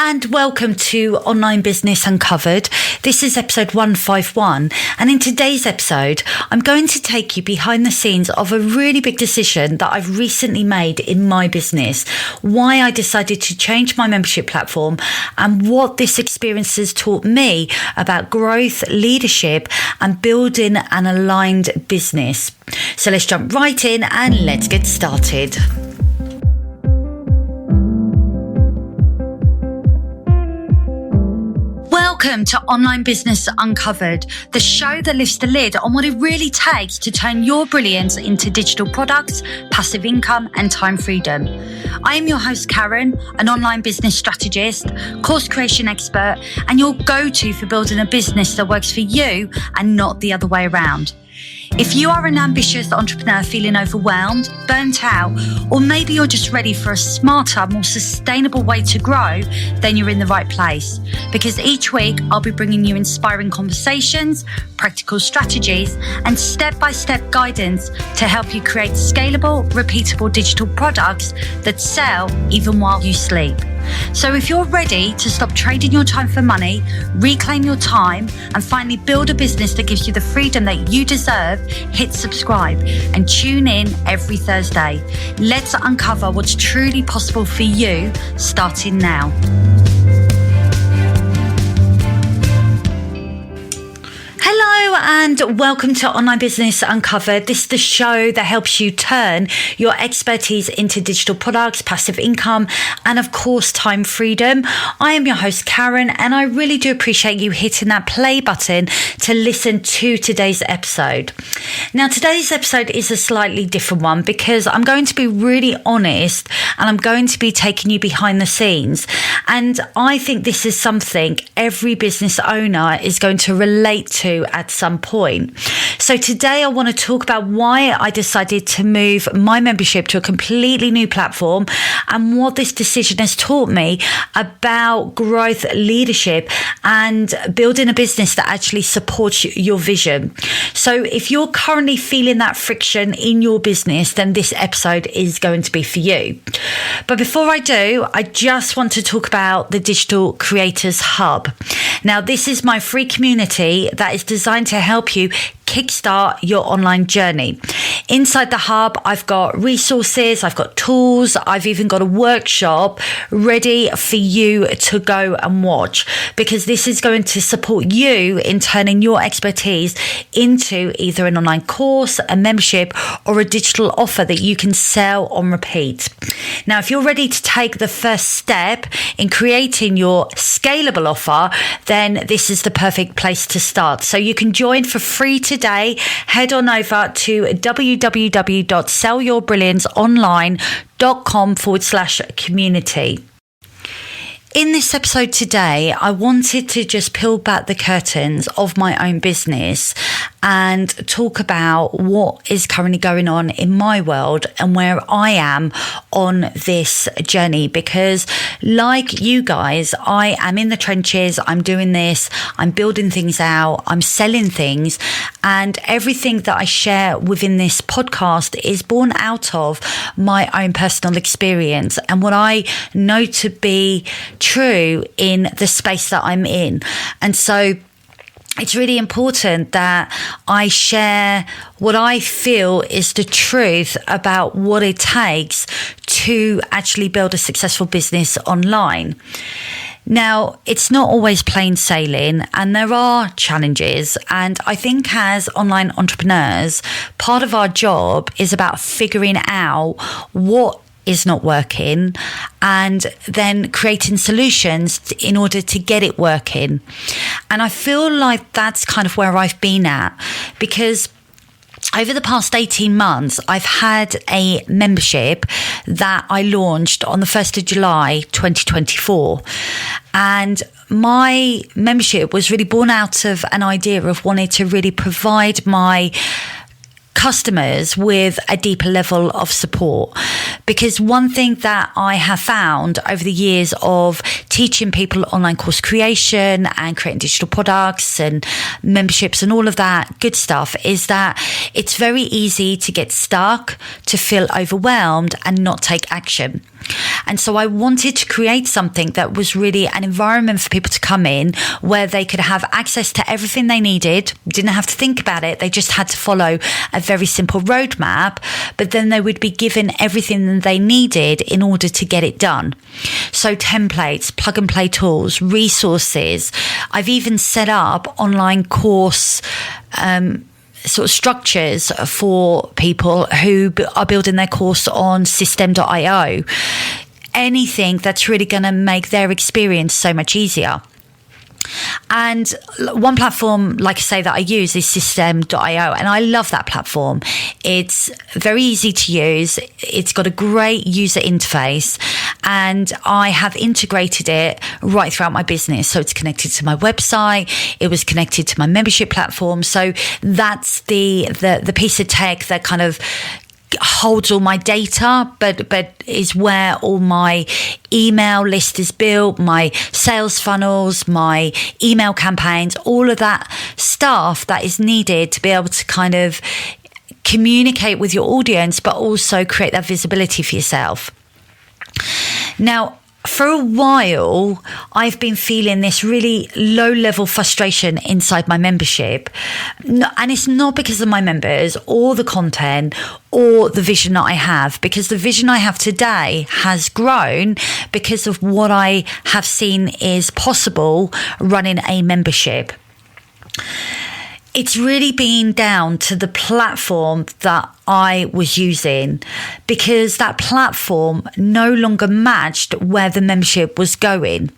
and welcome to Online Business Uncovered. This is episode 151, and in today's episode, I'm going to take you behind the scenes of a really big decision that I've recently made in my business, why I decided to change my membership platform, and what this experience has taught me about growth, leadership, and building an aligned business. So let's jump right in and let's get started. Welcome to Online Business Uncovered, the show that lifts the lid on what it really takes to turn your brilliance into digital products, passive income, and time freedom. I am your host, Karen, an online business strategist, course creation expert, and your go-to for building a business that works for you and not the other way around. If you are an ambitious entrepreneur feeling overwhelmed, burnt out, or maybe you're just ready for a smarter, more sustainable way to grow, then you're in the right place. Because each week I'll be bringing you inspiring conversations, practical strategies, and step-by-step guidance to help you create scalable, repeatable digital products that sell even while you sleep. So if you're ready to stop trading your time for money, reclaim your time, and finally build a business that gives you the freedom that you deserve, hit subscribe and tune in every Thursday. Let's uncover what's truly possible for you, starting now. Hello and welcome to Online Business Uncovered. This is the show that helps you turn your expertise into digital products, passive income, and of course, time freedom. I am your host, Karen, and I really do appreciate you hitting that play button to listen to today's episode. Now, today's episode is a slightly different one because I'm going to be really honest and I'm going to be taking you behind the scenes. And I think this is something every business owner is going to relate to at some point. So today I want to talk about why I decided to move my membership to a completely new platform and what this decision has taught me about growth, leadership, and building a business that actually supports your vision. So if you're currently feeling that friction in your business, then this episode is going to be for you. But before I do, I just want to talk about the Digital Creators Hub. Now, this is my free community that is designed to help you kickstart your online journey. Inside the hub, I've got resources, I've got tools, I've even got a workshop ready for you to go and watch, because this is going to support you in turning your expertise into either an online course, a membership, or a digital offer that you can sell on repeat. Now, if you're ready to take the first step in creating your scalable offer, then this is the perfect place to start. So you can join for free today. Head on over to www.sellyourbrillianceonline.com/community. In this episode today, I wanted to just peel back the curtains of my own business and talk about what is currently going on in my world and where I am on this journey. Because like you guys, I am in the trenches, I'm doing this, I'm building things out, I'm selling things, and everything that I share within this podcast is born out of my own personal experience and what I know to be true in the space that I'm in. And so it's really important that I share what I feel is the truth about what it takes to actually build a successful business online. Now, it's not always plain sailing and there are challenges. And I think as online entrepreneurs, part of our job is about figuring out what is not working and then creating solutions in order to get it working. And I feel like that's kind of where I've been at, because over the past 18 months, I've had a membership that I launched on the 1st of July, 2024. And my membership was really born out of an idea of wanting to really provide my customers with a deeper level of support. Because one thing that I have found over the years of teaching people online course creation and creating digital products and memberships and all of that good stuff is that it's very easy to get stuck, to feel overwhelmed and not take action. And so I wanted to create something that was really an environment for people to come in where they could have access to everything they needed, didn't have to think about it. They just had to follow a very simple roadmap, but then they would be given everything that they needed in order to get it done. So templates, plug and play tools, resources. I've even set up online course sort of structures for people who are building their course on system.io. Anything that's really going to make their experience so much easier. And one platform, like I say, that I use is system.io, and I love that platform. It's very easy to use. It's got a great user interface, and I have integrated it right throughout my business. So it's connected to my website. It was connected to my membership platform. So that's the piece of tech that kind of holds all my data, but is where all my email list is built, my sales funnels, my email campaigns, all of that stuff that is needed to be able to kind of communicate with your audience, but also create that visibility for yourself. Now, for a while, I've been feeling this really low-level frustration inside my membership. And it's not because of my members or the content or the vision that I have, because the vision I have today has grown because of what I have seen is possible running a membership. It's really been down to the platform that I was using, because that platform no longer matched where the membership was going.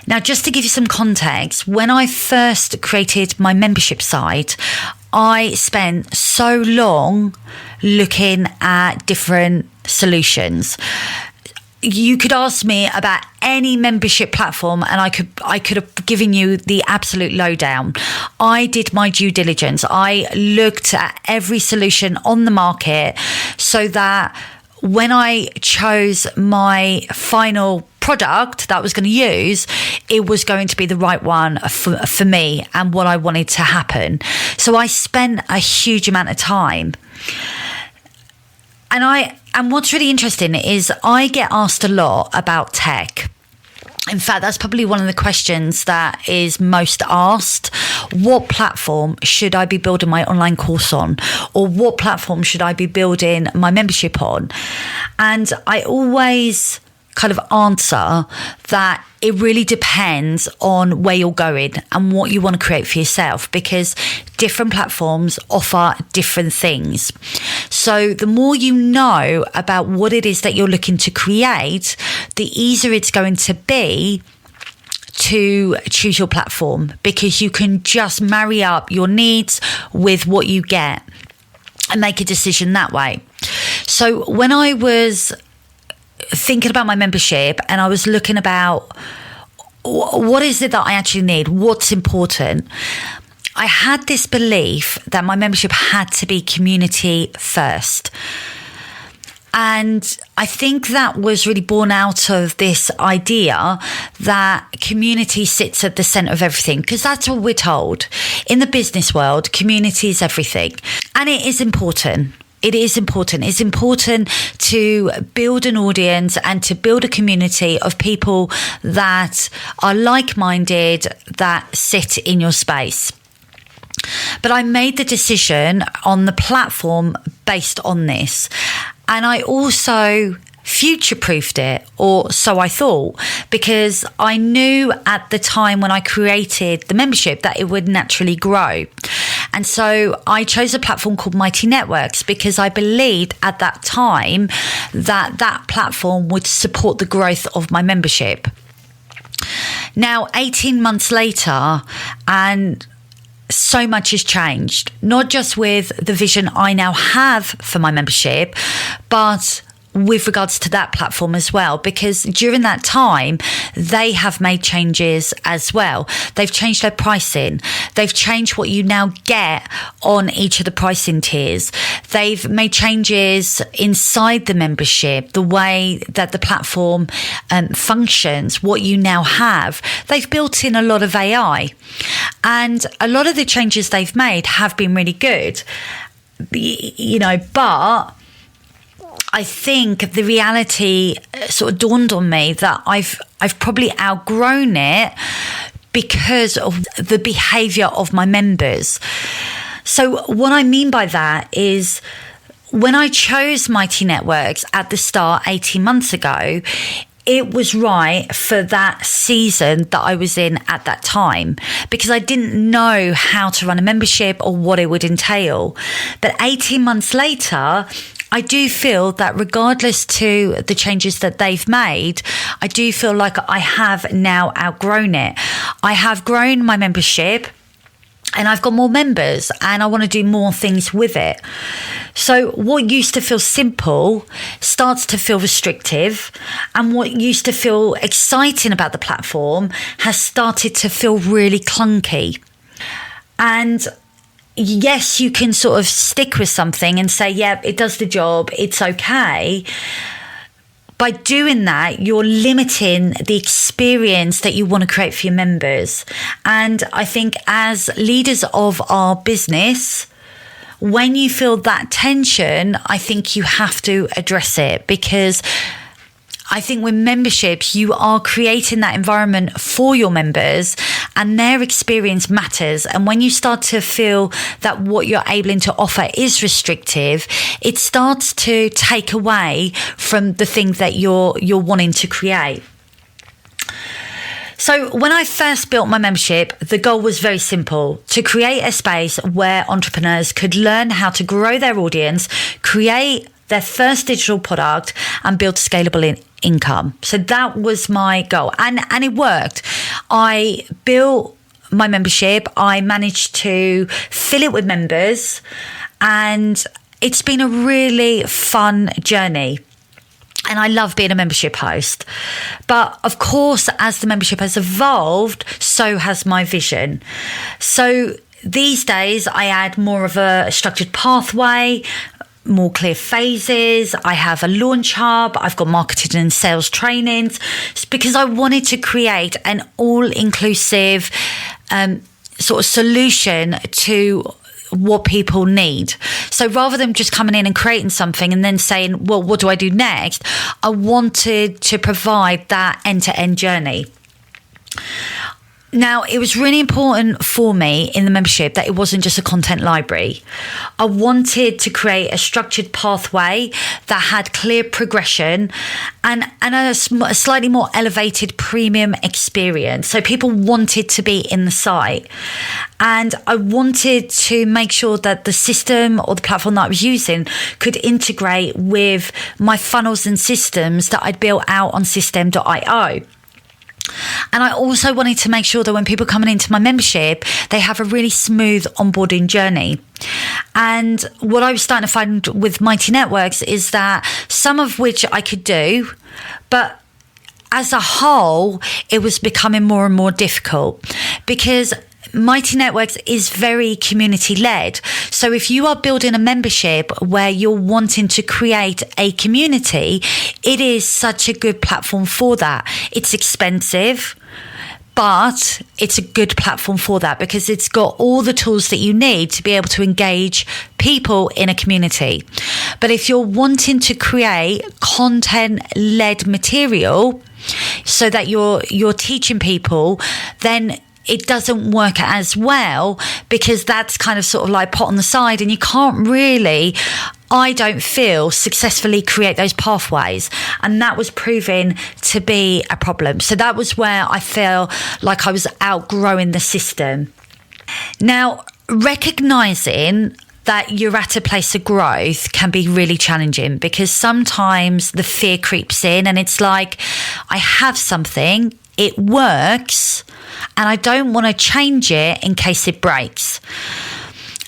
Now, just to give you some context, when I first created my membership site, I spent so long looking at different solutions. You could ask me about any membership platform and I could have given you the absolute lowdown. I did my due diligence. I looked at every solution on the market so that when I chose my final product that I was going to use, it was going to be the right one for me and what I wanted to happen. So I spent a huge amount of time. And what's really interesting is I get asked a lot about tech. In fact, that's probably one of the questions that is most asked. What platform should I be building my online course on? Or what platform should I be building my membership on? And I always kind of answer that it really depends on where you're going and what you want to create for yourself, because different platforms offer different things. So the more you know about what it is that you're looking to create, the easier it's going to be to choose your platform, because you can just marry up your needs with what you get and make a decision that way. So when I was thinking about my membership and I was looking about what is it that I actually need, what's important, I had this belief that my membership had to be community first. And I think that was really born out of this idea that community sits at the center of everything, because that's what we're told. In the business world, community is everything. And it is important. It is important. It's important to build an audience and to build a community of people that are like-minded, that sit in your space. But I made the decision on the platform based on this. And I also future-proofed it, or so I thought, because I knew at the time when I created the membership that it would naturally grow. And so I chose a platform called Mighty Networks because I believed at that time that that platform would support the growth of my membership. Now, 18 months later, and so much has changed, not just with the vision I now have for my membership, but with regards to that platform as well, because during that time, they have made changes as well. They've changed their pricing. They've changed what you now get on each of the pricing tiers. They've made changes inside the membership, the way that the platform functions, what you now have. They've built in a lot of AI. And a lot of the changes they've made have been really good, but I think the reality sort of dawned on me that I've probably outgrown it because of the behaviour of my members. So what I mean by that is, when I chose Mighty Networks at the start 18 months ago, it was right for that season that I was in at that time, because I didn't know how to run a membership or what it would entail. But 18 months later, I do feel that regardless to the changes that they've made, I do feel like I have now outgrown it. I have grown my membership and I've got more members and I want to do more things with it. So what used to feel simple starts to feel restrictive, and what used to feel exciting about the platform has started to feel really clunky. And yes, you can sort of stick with something and say, yeah, it does the job, it's okay. By doing that, you're limiting the experience that you want to create for your members. And I think as leaders of our business, when you feel that tension, I think you have to address it, because I think with memberships, you are creating that environment for your members and their experience matters. And when you start to feel that what you're able to offer is restrictive, it starts to take away from the thing that you're wanting to create. So when I first built my membership, the goal was very simple: to create a space where entrepreneurs could learn how to grow their audience, create their first digital product, and build scalable income. So that was my goal. And it worked. I built my membership. I managed to fill it with members. And it's been a really fun journey. And I love being a membership host. But of course, as the membership has evolved, so has my vision. So these days, I add more of a structured pathway, more clear phases. I have a launch hub. I've got marketing and sales trainings. It's because I wanted to create an all-inclusive sort of solution to what people need. So rather than just coming in and creating something and then saying, well, what do I do next? I wanted to provide that end-to-end journey. Now, it was really important for me in the membership that it wasn't just a content library. I wanted to create a structured pathway that had clear progression and a slightly more elevated premium experience. So people wanted to be in the site. And I wanted to make sure that the system or the platform that I was using could integrate with my funnels and systems that I'd built out on system.io. And I also wanted to make sure that when people are coming into my membership, they have a really smooth onboarding journey. And what I was starting to find with Mighty Networks is that some of which I could do, but as a whole, it was becoming more and more difficult, because Mighty Networks is very community-led. So if you are building a membership where you're wanting to create a community, it is such a good platform for that. It's expensive, but it's a good platform for that because it's got all the tools that you need to be able to engage people in a community. But if you're wanting to create content-led material so that you're teaching people, then it doesn't work as well, because that's kind of sort of like put on the side, and you can't really, I don't feel, successfully create those pathways. And that was proving to be a problem. So that was where I feel like I was outgrowing the system. Now, recognizing that you're at a place of growth can be really challenging, because sometimes the fear creeps in and it's like, I have something, it works, and I don't want to change it in case it breaks.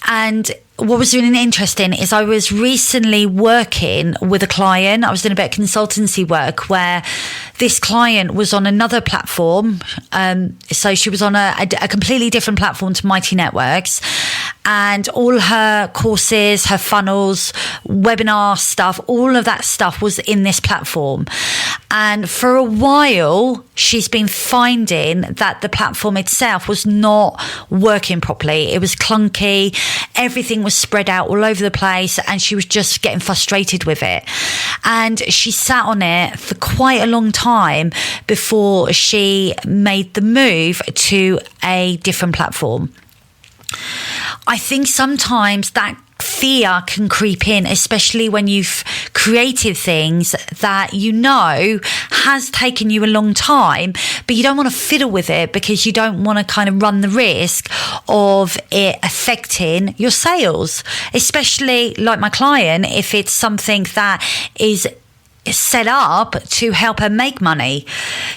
And what was really interesting is I was recently working with a client. I was doing a bit of consultancy work where this client was on another platform. So she was on a completely different platform to Mighty Networks. and all her courses, her funnels, webinar stuff, all of that stuff was in this platform. And for a while, she's been finding that the platform itself was not working properly. It was clunky. Everything was spread out all over the place, and she was just getting frustrated with it. And she sat on it for quite a long time before she made the move to a different platform. I think sometimes that fear can creep in, especially when you've created things that you know has taken you a long time, but you don't want to fiddle with it because you don't want to kind of run the risk of it affecting your sales, especially like my client, if it's something that is set up to help her make money.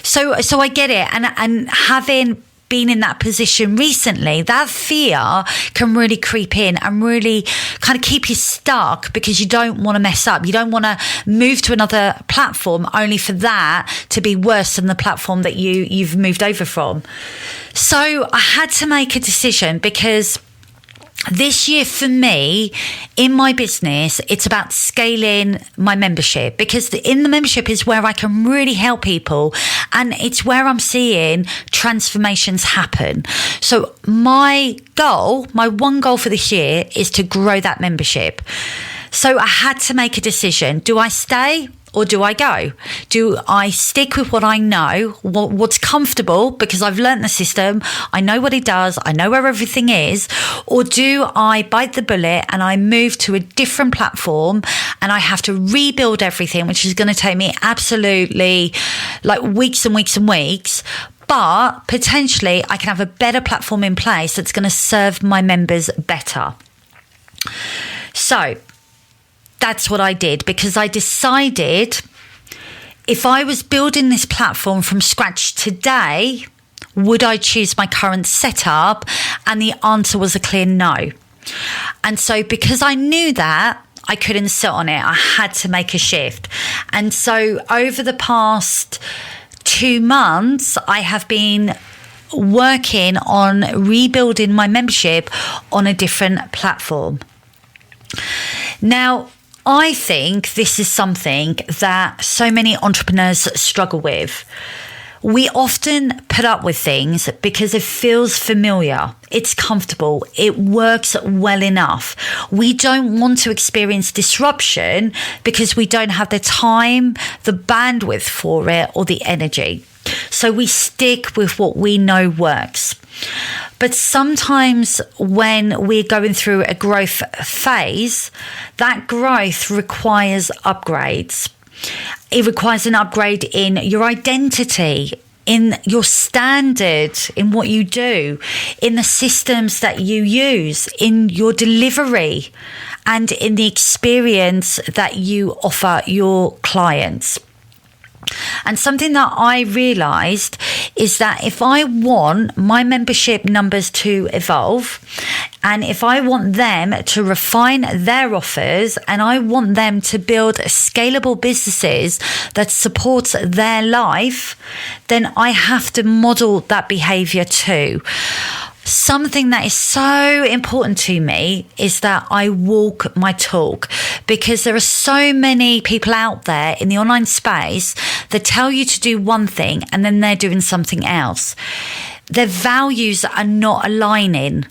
So I get it. And having been in that position recently, that fear can really creep in and really kind of keep you stuck because you don't want to mess up. You don't want to move to another platform only for that to be worse than the platform that you've moved over from. So I had to make a decision because this year for me, in my business, it's about scaling my membership, because in the membership is where I can really help people, and it's where I'm seeing transformations happen. So my one goal for this year is to grow that membership. So I had to make a decision. Do I stay or do I go? Do I stick with what I know, what's comfortable, because I've learnt the system, I know what it does, I know where everything is, or do I bite the bullet and I move to a different platform and I have to rebuild everything, which is going to take me absolutely like weeks and weeks and weeks, but potentially I can have a better platform in place that's going to serve my members better. So that's what I did, because I decided if I was building this platform from scratch today, would I choose my current setup? And the answer was a clear no. And so because I knew that, I couldn't sit on it. I had to make a shift. And so over the past 2 months, I have been working on rebuilding my membership on a different platform. Now, I think this is something that so many entrepreneurs struggle with. We often put up with things because it feels familiar, it's comfortable, it works well enough. We don't want to experience disruption because we don't have the time, the bandwidth for it, or the energy. So we stick with what we know works. But sometimes when we're going through a growth phase, that growth requires upgrades. It requires an upgrade in your identity, in your standard, in what you do, in the systems that you use, in your delivery, and in the experience that you offer your clients. And something that I realised is that if I want my membership numbers to evolve, and if I want them to refine their offers, and I want them to build scalable businesses that support their life, then I have to model that behaviour too. Something that is so important to me is that I walk my talk, because there are so many people out there in the online space that tell you to do one thing and then they're doing something else. Their values are not aligning.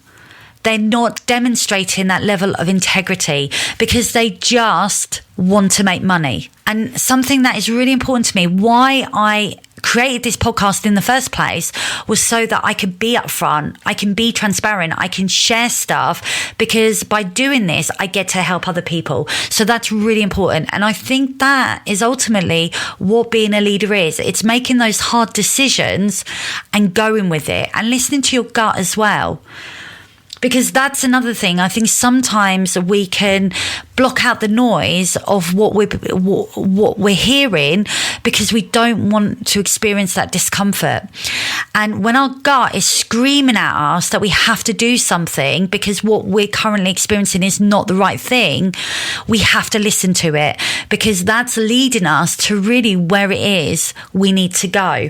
They're not demonstrating that level of integrity because they just want to make money. And something that is really important to me, why I created this podcast in the first place, was so that I could be upfront, I can be transparent, I can share stuff, because by doing this, I get to help other people. So that's really important. And I think that is ultimately what being a leader is. It's making those hard decisions and going with it and listening to your gut as well. Because that's another thing. I think sometimes we can block out the noise of what we're hearing because we don't want to experience that discomfort. And when our gut is screaming at us that we have to do something because what we're currently experiencing is not the right thing, we have to listen to it, because that's leading us to really where it is we need to go.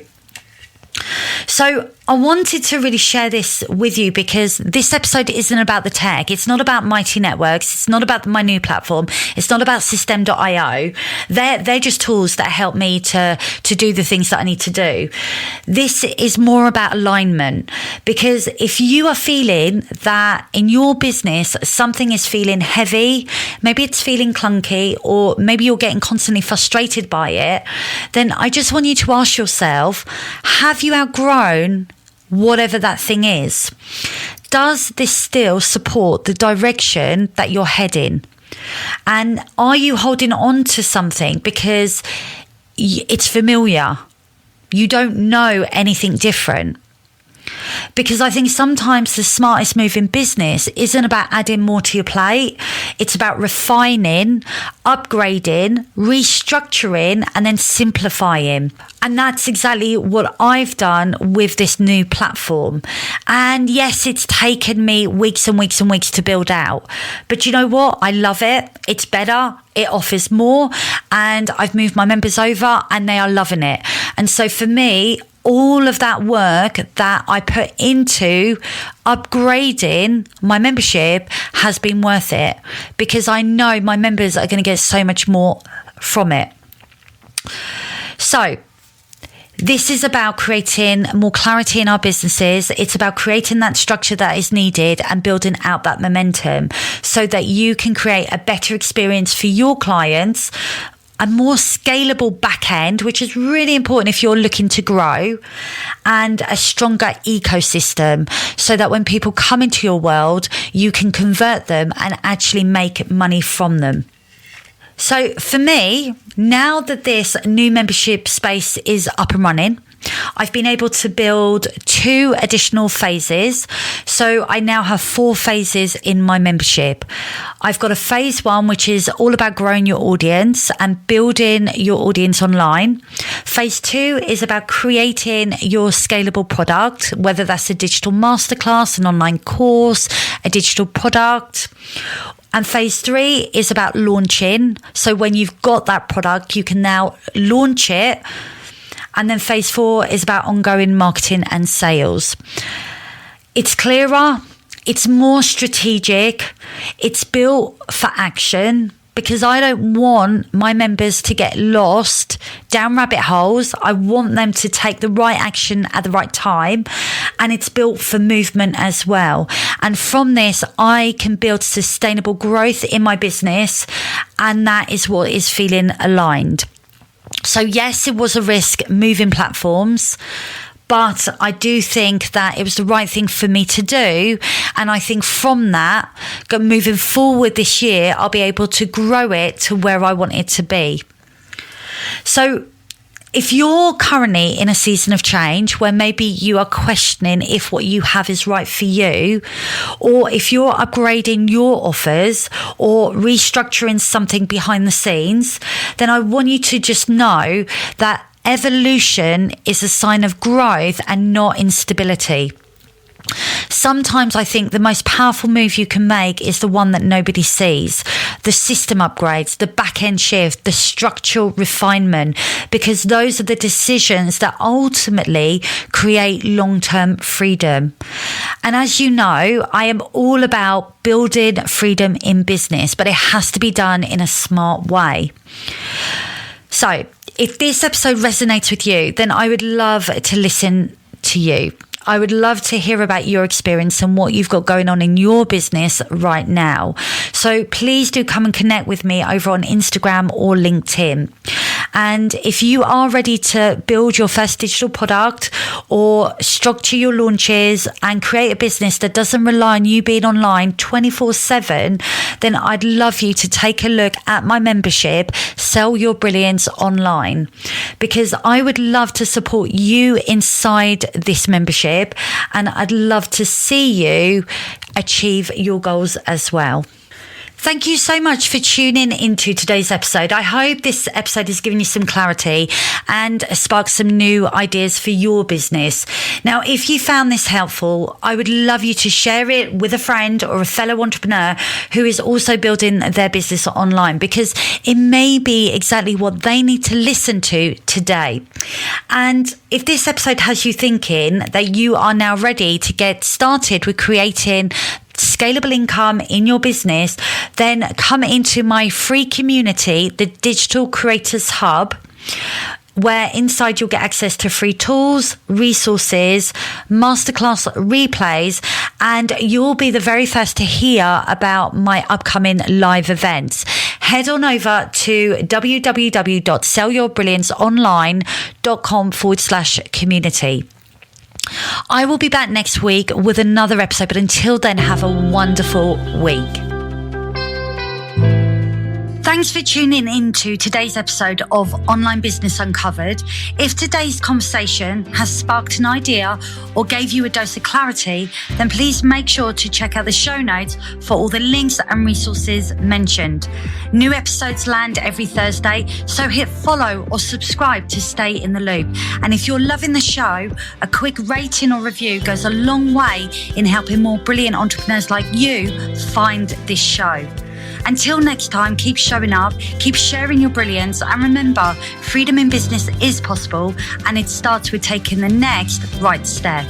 So So I wanted to really share this with you because this episode isn't about the tech. It's not about Mighty Networks. It's not about my new platform. It's not about System.io. They're just tools that help me to do the things that I need to do. This is more about alignment, because if you are feeling that in your business something is feeling heavy, maybe it's feeling clunky, or maybe you're getting constantly frustrated by it, then I just want you to ask yourself, have you outgrown whatever that thing is? Does this still support the direction that you're heading? And are you holding on to something because it's familiar? You don't know anything different. Because I think sometimes the smartest move in business isn't about adding more to your plate. It's about refining, upgrading, restructuring, and then simplifying. And that's exactly what I've done with this new platform. And yes, it's taken me weeks and weeks and weeks to build out. But you know what? I love it. It's better. It offers more. And I've moved my members over and they are loving it. And so for me, all of that work that I put into upgrading my membership has been worth it, because I know my members are going to get so much more from it. So this is about creating more clarity in our businesses. It's about creating that structure that is needed and building out that momentum so that you can create a better experience for your clients, a more scalable back end, which is really important if you're looking to grow, and a stronger ecosystem so that when people come into your world, you can convert them and actually make money from them. So for me, now that this new membership space is up and running, I've been able to build 2 additional phases. So I now have 4 phases in my membership. I've got a phase 1, which is all about growing your audience and building your audience online. Phase 2 is about creating your scalable product, whether that's a digital masterclass, an online course, a digital product. And phase 3 is about launching. So when you've got that product, you can now launch it. And then phase 4 is about ongoing marketing and sales. It's clearer, it's more strategic, it's built for action, because I don't want my members to get lost down rabbit holes. I want them to take the right action at the right time, and it's built for movement as well. And from this, I can build sustainable growth in my business, and that is what is feeling aligned. So yes, it was a risk moving platforms, but I do think that it was the right thing for me to do. And I think from that, moving forward this year, I'll be able to grow it to where I want it to be. So if you're currently in a season of change where maybe you are questioning if what you have is right for you, or if you're upgrading your offers or restructuring something behind the scenes, then I want you to just know that evolution is a sign of growth and not instability. Sometimes I think the most powerful move you can make is the one that nobody sees. The system upgrades, the back end shift, the structural refinement, because those are the decisions that ultimately create long-term freedom. And as you know, I am all about building freedom in business, but it has to be done in a smart way. So if this episode resonates with you, then I would love to listen to you. I would love to hear about your experience and what you've got going on in your business right now. So please do come and connect with me over on Instagram or LinkedIn. And if you are ready to build your first digital product or structure your launches and create a business that doesn't rely on you being online 24/7, then I'd love you to take a look at my membership, Sell Your Brilliance Online, because I would love to support you inside this membership, and I'd love to see you achieve your goals as well. Thank you so much for tuning into today's episode. I hope this episode has given you some clarity and sparked some new ideas for your business. Now, if you found this helpful, I would love you to share it with a friend or a fellow entrepreneur who is also building their business online, because it may be exactly what they need to listen to today. And if this episode has you thinking that you are now ready to get started with creating scalable income in your business, then come into my free community, the Digital Creators Hub, where inside you'll get access to free tools, resources, masterclass replays, and you'll be the very first to hear about my upcoming live events. Head on over to www.sellyourbrillianceonline.com/community. I will be back next week with another episode, but until then, have a wonderful week. Thanks for tuning in to today's episode of Online Business Uncovered. If today's conversation has sparked an idea or gave you a dose of clarity, then please make sure to check out the show notes for all the links and resources mentioned. New episodes land every Thursday, so hit follow or subscribe to stay in the loop. And if you're loving the show, a quick rating or review goes a long way in helping more brilliant entrepreneurs like you find this show. Until next time, keep showing up, keep sharing your brilliance, and remember, freedom in business is possible, and it starts with taking the next right step.